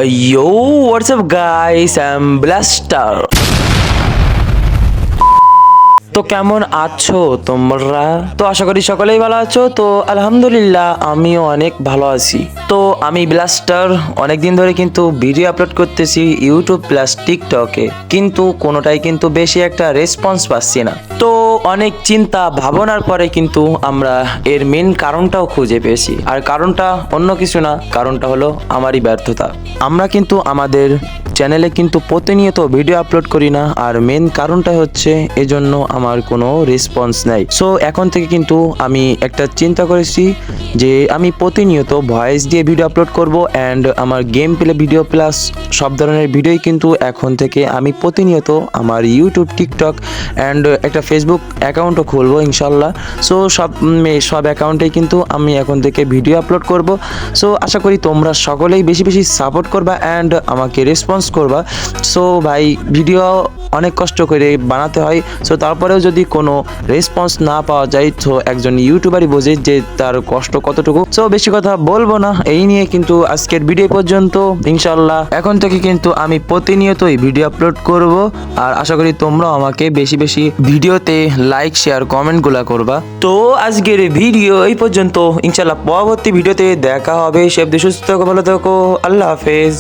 Yo, what's up guys? I'm Blaster. তো কেমন আছো তোমরা? তো আশা করি সকলেই ভালো আছো। তো আলহামদুলিল্লাহ আমিও অনেক ভালো আছি। তো আমি ব্লাস্টার অনেকদিন ধরে কিন্তু ভিডিও আপলোড করতেছি ইউটিউব প্লাস টিকটকে, কিন্তু কোনোটাই কিন্তু বেশি একটা রেসপন্স পাচ্ছি না। তো অনেক চিন্তা ভাবনার পরে কিন্তু আমরা এর মেন কারণটাও খুঁজে পেয়েছি, আর কারণটা অন্য কিছু না, কারণটা হলো আমারই ব্যর্থতা। আমরা কিন্তু আমাদের চ্যানেলে কিন্তু প্রতিনিয়ত ভিডিও আপলোড করি না, আর মেন কারণটা হচ্ছে এজন্য আমার কোনো রেসপন্স নাই। সো এখন থেকে কিন্তু আমি একটা চিন্তা করেছি যে আমি প্রতিনিয়ত ভয়েস দিয়ে ভিডিও আপলোড করব, অ্যান্ড আমার গেম প্লে ভিডিও প্লাস সব ধরনের ভিডিওই কিন্তু এখন থেকে আমি প্রতিনিয়ত আমার ইউটিউব, টিকটক অ্যান্ড একটা ফেসবুক অ্যাকাউন্টও খুলবো ইনশাল্লাহ। সো সব অ্যাকাউন্টেই কিন্তু আমি এখন থেকে ভিডিও আপলোড করব। সো আশা করি তোমরা সকলেই বেশি বেশি সাপোর্ট করবা অ্যান্ড আমাকে রেসপন্স করবা। সো ভাই, ভিডিও অনেক কষ্ট করে বানাতে হয়। সো তারপরেও যদি কোনো রেসপন্স না পাওয়া যায়, তো একজন ইউটিউবারই বোঝে যে তার কষ্ট কতটুকু। সো বেশি কথা বলবো না, এই নিয়ে কিন্তু আজকের ভিডিও পর্যন্ত। ইনশাল্লাহ এখন থেকে কিন্তু আমি প্রতিনিয়তই ভিডিও আপলোড করব, আর আশা করি তোমরাও আমাকে বেশি বেশি ভিডিওতে লাইক, শেয়ার, কমেন্টগুলো করবা। তো আজকের ভিডিও এই পর্যন্ত। ইনশাল্লাহ পরবর্তী ভিডিওতে দেখা হবে। সে সুস্থ থাকো, ভালো থাকো, আল্লাহ হাফেজ।